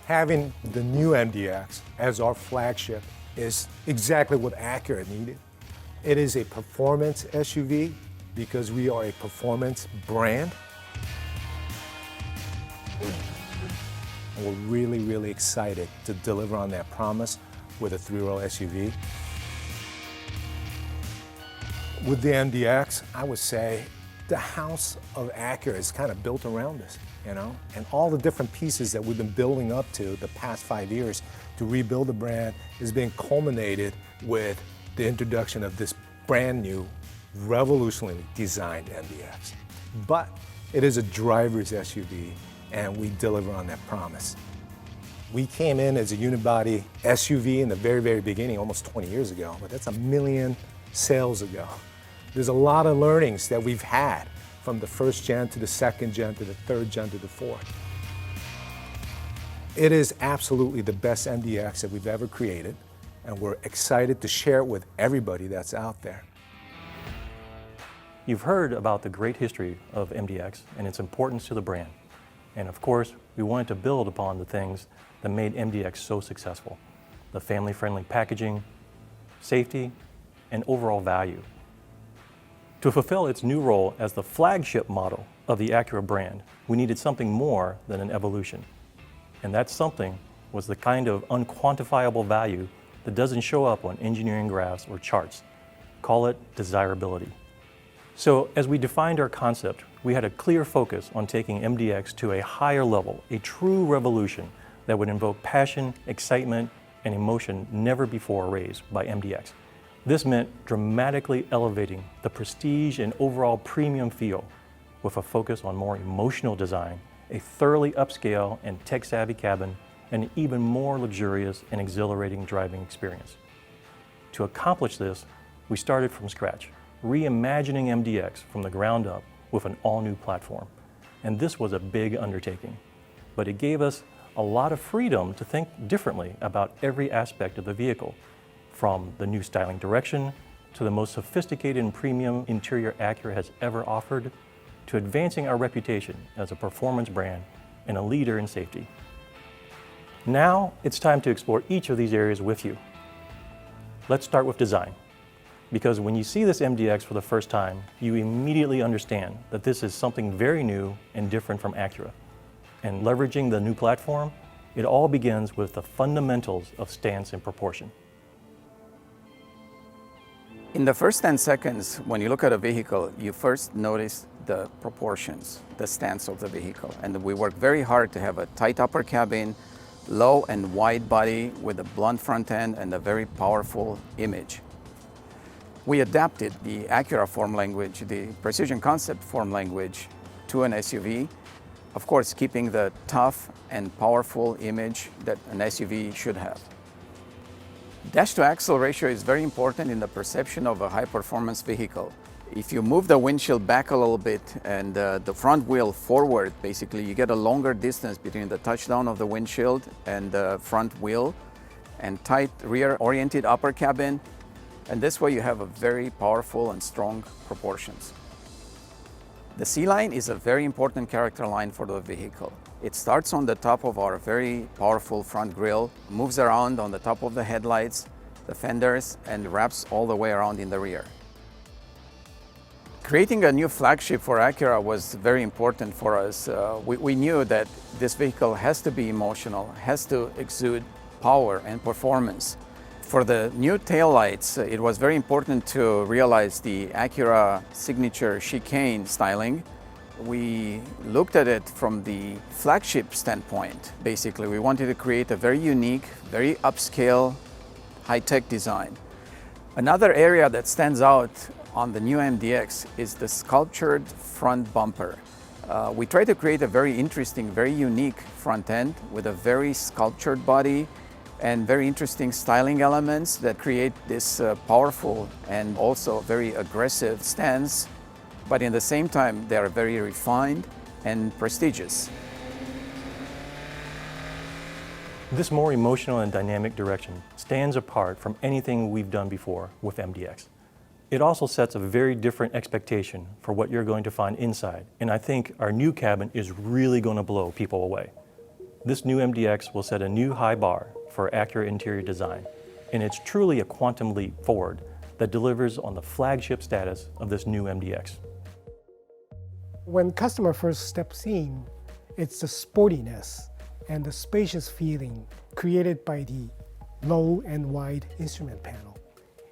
Having the new MDX as our flagship is exactly what Acura needed. It is a performance SUV because we are a performance brand. And we're really, really excited to deliver on that promise with a three-row SUV. With the MDX, I would say the house of Acura is kind of built around us, you know? And all the different pieces that we've been building up to the past 5 years to rebuild the brand is being culminated with the introduction of this brand new, revolutionarily designed MDX. But it is a driver's SUV, and we deliver on that promise. We came in as a unibody SUV in the very, very beginning, almost 20 years ago, but that's 1 million sales ago. There's a lot of learnings that we've had from the first gen to the second gen to the third gen to the fourth. It is absolutely the best MDX that we've ever created, and we're excited to share it with everybody that's out there. You've heard about the great history of MDX and its importance to the brand. And of course, we wanted to build upon the things that made MDX so successful: the family-friendly packaging, safety, and overall value. To fulfill its new role as the flagship model of the Acura brand, we needed something more than an evolution. And that something was the kind of unquantifiable value that doesn't show up on engineering graphs or charts. Call it desirability. So as we defined our concept, we had a clear focus on taking MDX to a higher level, a true revolution that would invoke passion, excitement, and emotion never before raised by MDX. This meant dramatically elevating the prestige and overall premium feel with a focus on more emotional design, a thoroughly upscale and tech-savvy cabin, and an even more luxurious and exhilarating driving experience. To accomplish this, we started from scratch, reimagining MDX from the ground up with an all-new platform. And this was a big undertaking, but it gave us a lot of freedom to think differently about every aspect of the vehicle, from the new styling direction to the most sophisticated and premium interior Acura has ever offered, to advancing our reputation as a performance brand and a leader in safety. Now it's time to explore each of these areas with you. Let's start with design, because when you see this MDX for the first time, you immediately understand that this is something very new and different from Acura. And leveraging the new platform, it all begins with the fundamentals of stance and proportion. In the first 10 seconds, when you look at a vehicle, you first notice the proportions, the stance of the vehicle. And we work very hard to have a tight upper cabin, low and wide body with a blunt front end and a very powerful image. We adapted the Acura form language, the Precision Concept form language, to an SUV. Of course, keeping the tough and powerful image that an SUV should have. Dash-to-axle ratio is very important in the perception of a high-performance vehicle. If you move the windshield back a little bit and the front wheel forward, basically you get a longer distance between the touchdown of the windshield and the front wheel, and tight rear-oriented upper cabin. And this way you have a very powerful and strong proportions. The C-line is a very important character line for the vehicle. It starts on the top of our very powerful front grille, moves around on the top of the headlights, the fenders, and wraps all the way around in the rear. Creating a new flagship for Acura was very important for us. We knew that this vehicle has to be emotional, has to exude power and performance. For the new taillights, it was very important to realize the Acura signature chicane styling. We looked at it from the flagship standpoint. Basically, we wanted to create a very unique, very upscale, high-tech design. Another area that stands out on the new MDX is the sculptured front bumper. We tried to create a very interesting, very unique front end with a very sculptured body and very interesting styling elements that create this powerful and also very aggressive stance. But in the same time, they are very refined and prestigious. This more emotional and dynamic direction stands apart from anything we've done before with MDX. It also sets a very different expectation for what you're going to find inside, and I think our new cabin is really going to blow people away. This new MDX will set a new high bar for Acura interior design, and it's truly a quantum leap forward that delivers on the flagship status of this new MDX. When customer first steps in, it's the sportiness and the spacious feeling created by the low and wide instrument panel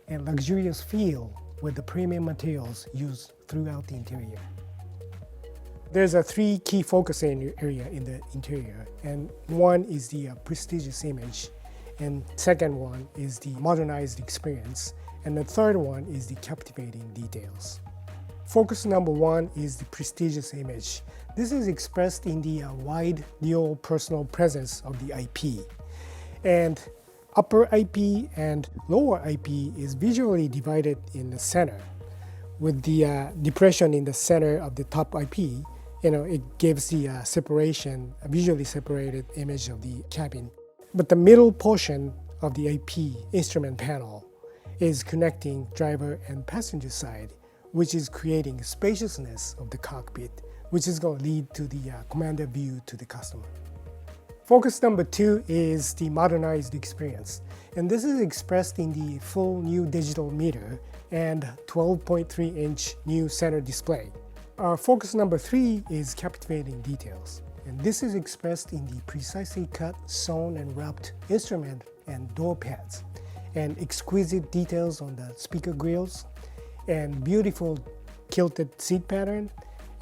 and luxurious feel with the premium materials used throughout the interior. There's three key focus area in the interior, and one is the prestigious image, and second one is the modernized experience, and the third one is the captivating details. Focus number one is the prestigious image. This is expressed in the wide dual personal presence of the IP. And upper IP and lower IP is visually divided in the center. With the depression in the center of the top IP, it gives the separation, a visually separated image of the cabin. But the middle portion of the IP instrument panel is connecting driver and passenger side, which is creating spaciousness of the cockpit, which is going to lead to the commander view to the customer. Focus number two is the modernized experience. And this is expressed in the full new digital meter and 12.3-inch new center display. Focus number three is captivating details. And this is expressed in the precisely cut, sewn, and wrapped instrument and door pads, and exquisite details on the speaker grills, and beautiful kilted seat pattern,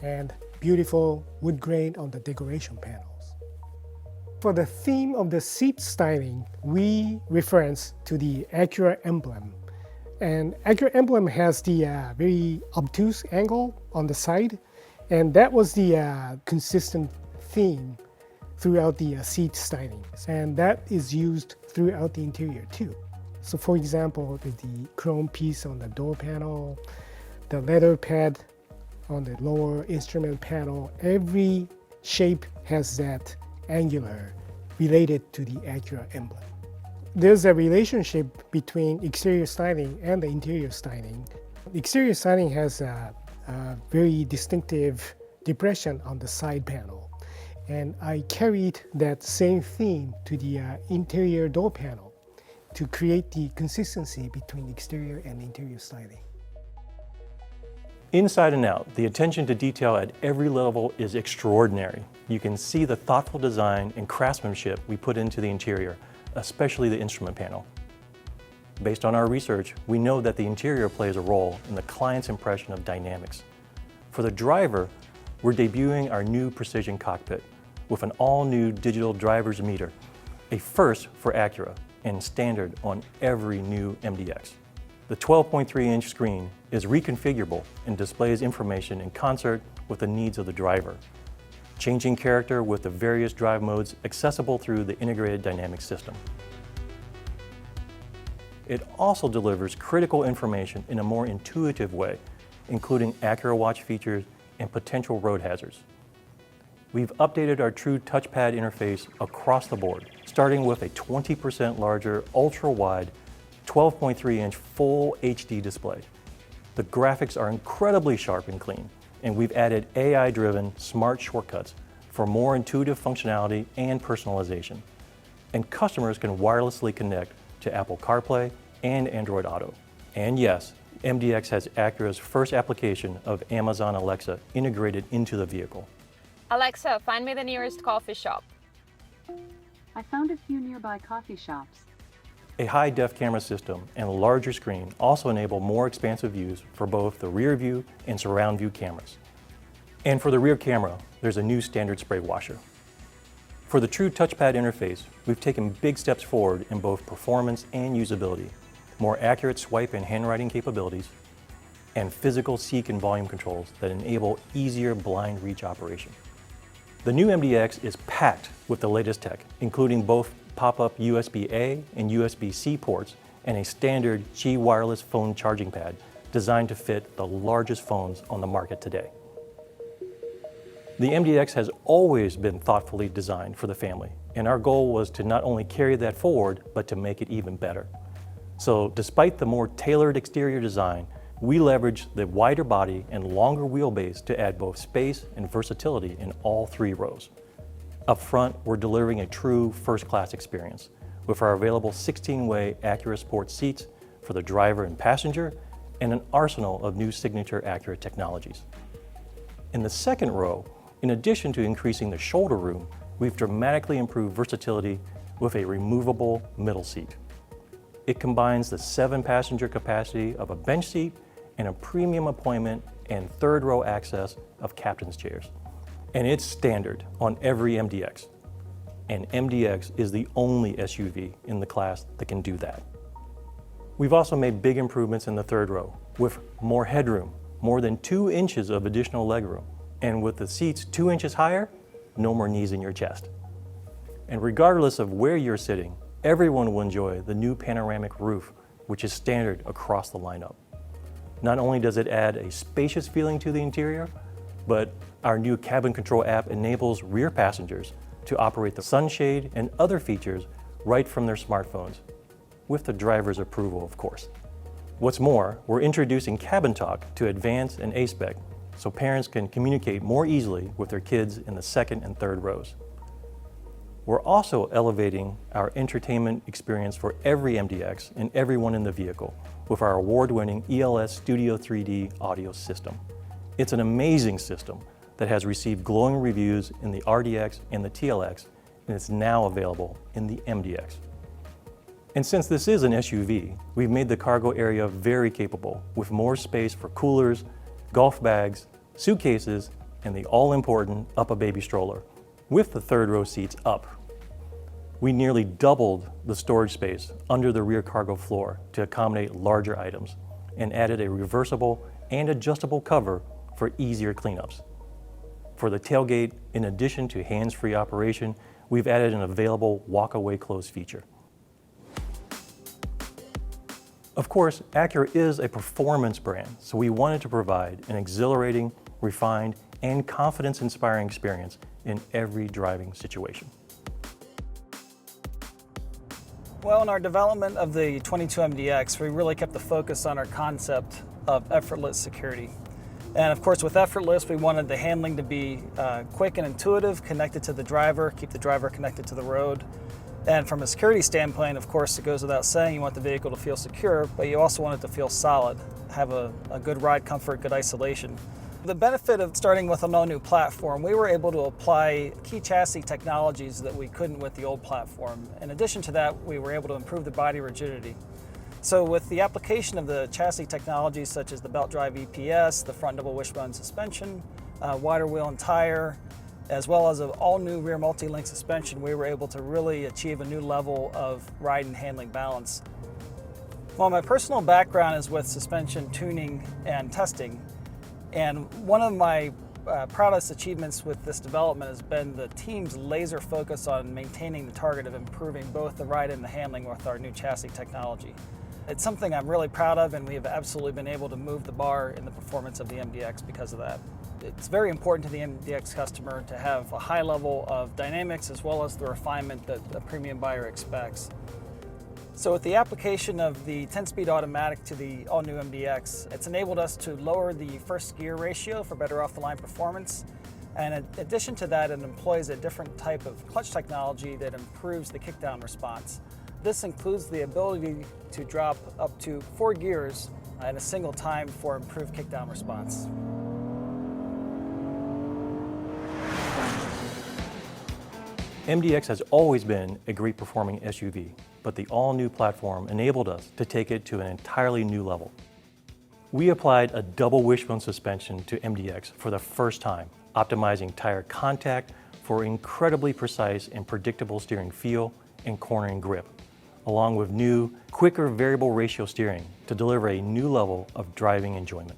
and beautiful wood grain on the decoration panels. For the theme of the seat styling, we reference to the Acura emblem. And Acura emblem has the very obtuse angle on the side, and that was the consistent theme throughout the seat styling. And that is used throughout the interior too. So for example, the chrome piece on the door panel, the leather pad on the lower instrument panel, every shape has that angular related to the Acura emblem. There's a relationship between exterior styling and the interior styling. Exterior styling has a very distinctive depression on the side panel. And I carried that same theme to the interior door panel to create the consistency between exterior and interior styling. Inside and out, the attention to detail at every level is extraordinary. You can see the thoughtful design and craftsmanship we put into the interior, especially the instrument panel. Based on our research, we know that the interior plays a role in the client's impression of dynamics. For the driver, we're debuting our new Precision Cockpit with an all-new digital driver's meter, a first for Acura and standard on every new MDX. The 12.3-inch screen is reconfigurable and displays information in concert with the needs of the driver, changing character with the various drive modes accessible through the integrated dynamic system. It also delivers critical information in a more intuitive way, including Acura Watch features and potential road hazards. We've updated our true touchpad interface across the board, starting with a 20% larger, ultra-wide, 12.3-inch full HD display. The graphics are incredibly sharp and clean, and we've added AI-driven smart shortcuts for more intuitive functionality and personalization. And customers can wirelessly connect to Apple CarPlay and Android Auto. And yes, MDX has Acura's first application of Amazon Alexa integrated into the vehicle. Alexa, find me the nearest coffee shop. I found a few nearby coffee shops. A high-def camera system and a larger screen also enable more expansive views for both the rear view and surround view cameras. And for the rear camera, there's a new standard spray washer. For the true touchpad interface, we've taken big steps forward in both performance and usability, more accurate swipe and handwriting capabilities, and physical seek and volume controls that enable easier blind reach operation. The new MDX is packed with the latest tech, including both pop-up USB-A and USB-C ports and a standard Qi wireless phone charging pad designed to fit the largest phones on the market today. The MDX has always been thoughtfully designed for the family, and our goal was to not only carry that forward, but to make it even better. So despite the more tailored exterior design, we leveraged the wider body and longer wheelbase to add both space and versatility in all three rows. Up front, we're delivering a true first-class experience with our available 16-way Acura Sport seats for the driver and passenger, and an arsenal of new signature Acura technologies. In the second row, in addition to increasing the shoulder room, we've dramatically improved versatility with a removable middle seat. It combines the 7-passenger capacity of a bench seat and a premium appointment and third row access of captain's chairs. And it's standard on every MDX. And MDX is the only SUV in the class that can do that. We've also made big improvements in the third row with more headroom, more than 2 inches of additional legroom. And with the seats 2 inches higher, no more knees in your chest. And regardless of where you're sitting, everyone will enjoy the new panoramic roof, which is standard across the lineup. Not only does it add a spacious feeling to the interior, but our new cabin control app enables rear passengers to operate the sunshade and other features right from their smartphones, with the driver's approval, of course. What's more, we're introducing Cabin Talk to Advanced and A-Spec, so parents can communicate more easily with their kids in the second and third rows. We're also elevating our entertainment experience for every MDX and everyone in the vehicle with our award-winning ELS STUDIO 3D audio system. It's an amazing system that has received glowing reviews in the RDX and the TLX, and it's now available in the MDX. And since this is an SUV, we've made the cargo area very capable with more space for coolers, golf bags, suitcases, and the all-important up-a-baby stroller, with the third row seats up. We nearly doubled the storage space under the rear cargo floor to accommodate larger items and added a reversible and adjustable cover for easier cleanups. For the tailgate, in addition to hands-free operation, we've added an available walk-away close feature. Of course, Acura is a performance brand, so we wanted to provide an exhilarating, refined, and confidence-inspiring experience in every driving situation. Well, in our development of the 22 MDX, we really kept the focus on our concept of effortless security. And of course, with effortless, we wanted the handling to be quick and intuitive, connected to the driver, keep the driver connected to the road. And from a security standpoint, of course, it goes without saying, you want the vehicle to feel secure, but you also want it to feel solid, have a good ride comfort, good isolation. The benefit of starting with an all-new platform, we were able to apply key chassis technologies that we couldn't with the old platform. In addition to that, we were able to improve the body rigidity. So with the application of the chassis technologies such as the belt drive EPS, the front double wishbone suspension, wider wheel and tire, as well as an all-new rear multi-link suspension, we were able to really achieve a new level of ride and handling balance. Well, my personal background is with suspension tuning and testing, and one of my proudest achievements with this development has been the team's laser focus on maintaining the target of improving both the ride and the handling with our new chassis technology. It's something I'm really proud of, and we have absolutely been able to move the bar in the performance of the MDX because of that. It's very important to the MDX customer to have a high level of dynamics as well as the refinement that a premium buyer expects. So with the application of the 10-speed automatic to the all-new MDX, it's enabled us to lower the first gear ratio for better off-the-line performance. And in addition to that, it employs a different type of clutch technology that improves the kickdown response. This includes the ability to drop up to 4 gears at a single time for improved kickdown response. MDX has always been a great performing SUV, but the all-new platform enabled us to take it to an entirely new level. We applied a double wishbone suspension to MDX for the first time, optimizing tire contact for incredibly precise and predictable steering feel and cornering grip, along with new, quicker variable ratio steering to deliver a new level of driving enjoyment.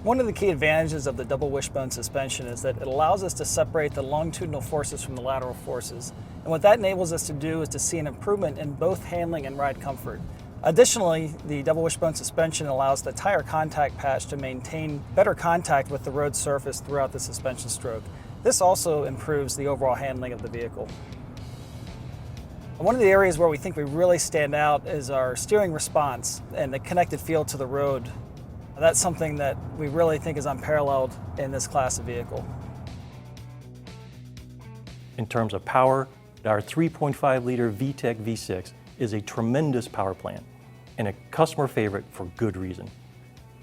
One of the key advantages of the double wishbone suspension is that it allows us to separate the longitudinal forces from the lateral forces. And what that enables us to do is to see an improvement in both handling and ride comfort. Additionally, the double wishbone suspension allows the tire contact patch to maintain better contact with the road surface throughout the suspension stroke. This also improves the overall handling of the vehicle. One of the areas where we think we really stand out is our steering response and the connected feel to the road. That's something that we really think is unparalleled in this class of vehicle. In terms of power, our 3.5-liter VTEC V6 is a tremendous power plant and a customer favorite for good reason.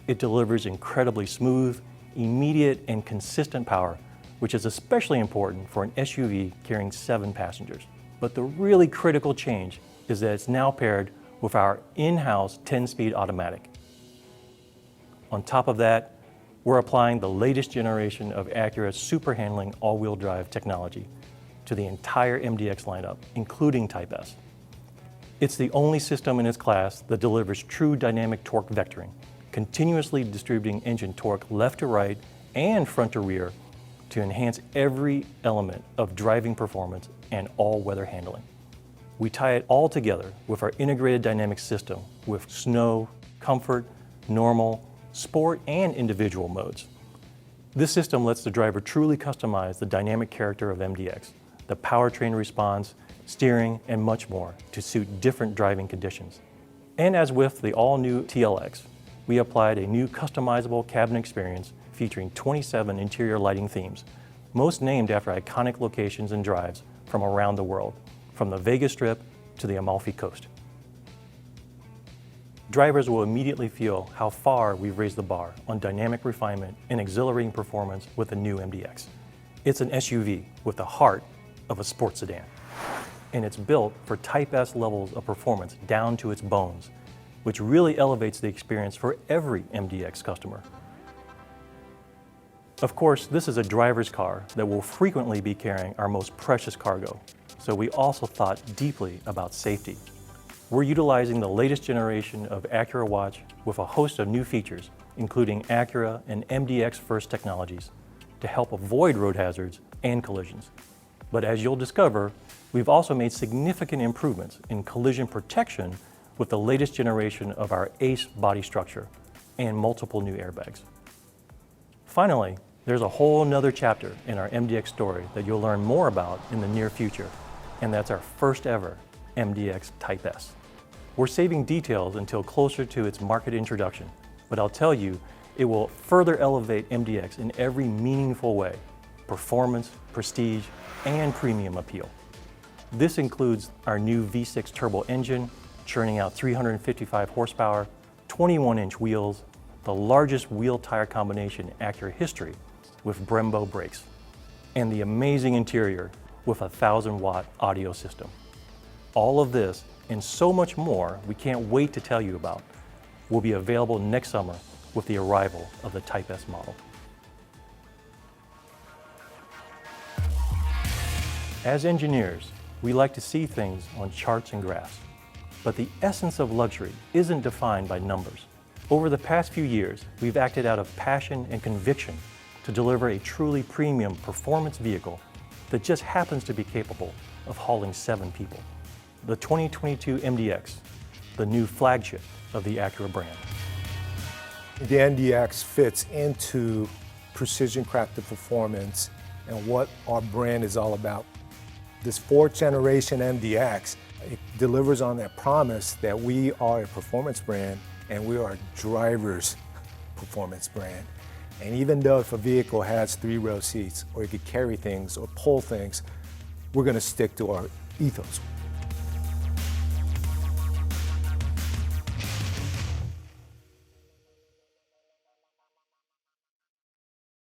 It delivers incredibly smooth, immediate, and consistent power, which is especially important for an SUV carrying 7 passengers. But the really critical change is that it's now paired with our in-house 10-speed automatic. On top of that, we're applying the latest generation of Acura's super handling all-wheel drive technology to the entire MDX lineup, including Type S. It's the only system in its class that delivers true dynamic torque vectoring, continuously distributing engine torque left to right and front to rear to enhance every element of driving performance and all-weather handling. We tie it all together with our integrated dynamic system with snow, comfort, normal, sport, and individual modes. This system lets the driver truly customize the dynamic character of MDX, the powertrain response, steering, and much more to suit different driving conditions. And as with the all-new TLX, we applied a new customizable cabin experience featuring 27 interior lighting themes, most named after iconic locations and drives from around the world, from the Vegas Strip to the Amalfi Coast. Drivers will immediately feel how far we've raised the bar on dynamic refinement and exhilarating performance with the new MDX. It's an SUV with the heart of a sports sedan, and it's built for Type S levels of performance down to its bones, which really elevates the experience for every MDX customer. Of course, this is a driver's car that will frequently be carrying our most precious cargo, so we also thought deeply about safety. We're utilizing the latest generation of Acura Watch with a host of new features, including Acura and MDX first technologies, to help avoid road hazards and collisions. But as you'll discover, we've also made significant improvements in collision protection with the latest generation of our ACE body structure and multiple new airbags. Finally, there's a whole nother chapter in our MDX story that you'll learn more about in the near future, and that's our first ever MDX Type S. We're saving details until closer to its market introduction, but I'll tell you, it will further elevate MDX in every meaningful way: performance, prestige, and premium appeal. This includes our new V6 turbo engine, churning out 355 horsepower, 21-inch wheels, the largest wheel-tire combination in Acura history with Brembo brakes, and the amazing interior with a 1,000-watt audio system. All of this and so much more we can't wait to tell you about will be available next summer with the arrival of the Type S model. As engineers, we like to see things on charts and graphs, but the essence of luxury isn't defined by numbers. Over the past few years, we've acted out of passion and conviction to deliver a truly premium performance vehicle that just happens to be capable of hauling 7 people. The 2022 MDX, the new flagship of the Acura brand. The MDX fits into precision crafted performance and what our brand is all about. This 4th generation MDX, it delivers on that promise that we are a performance brand and we are a driver's performance brand. And even though if a vehicle has 3-row seats or it could carry things or pull things, we're going to stick to our ethos.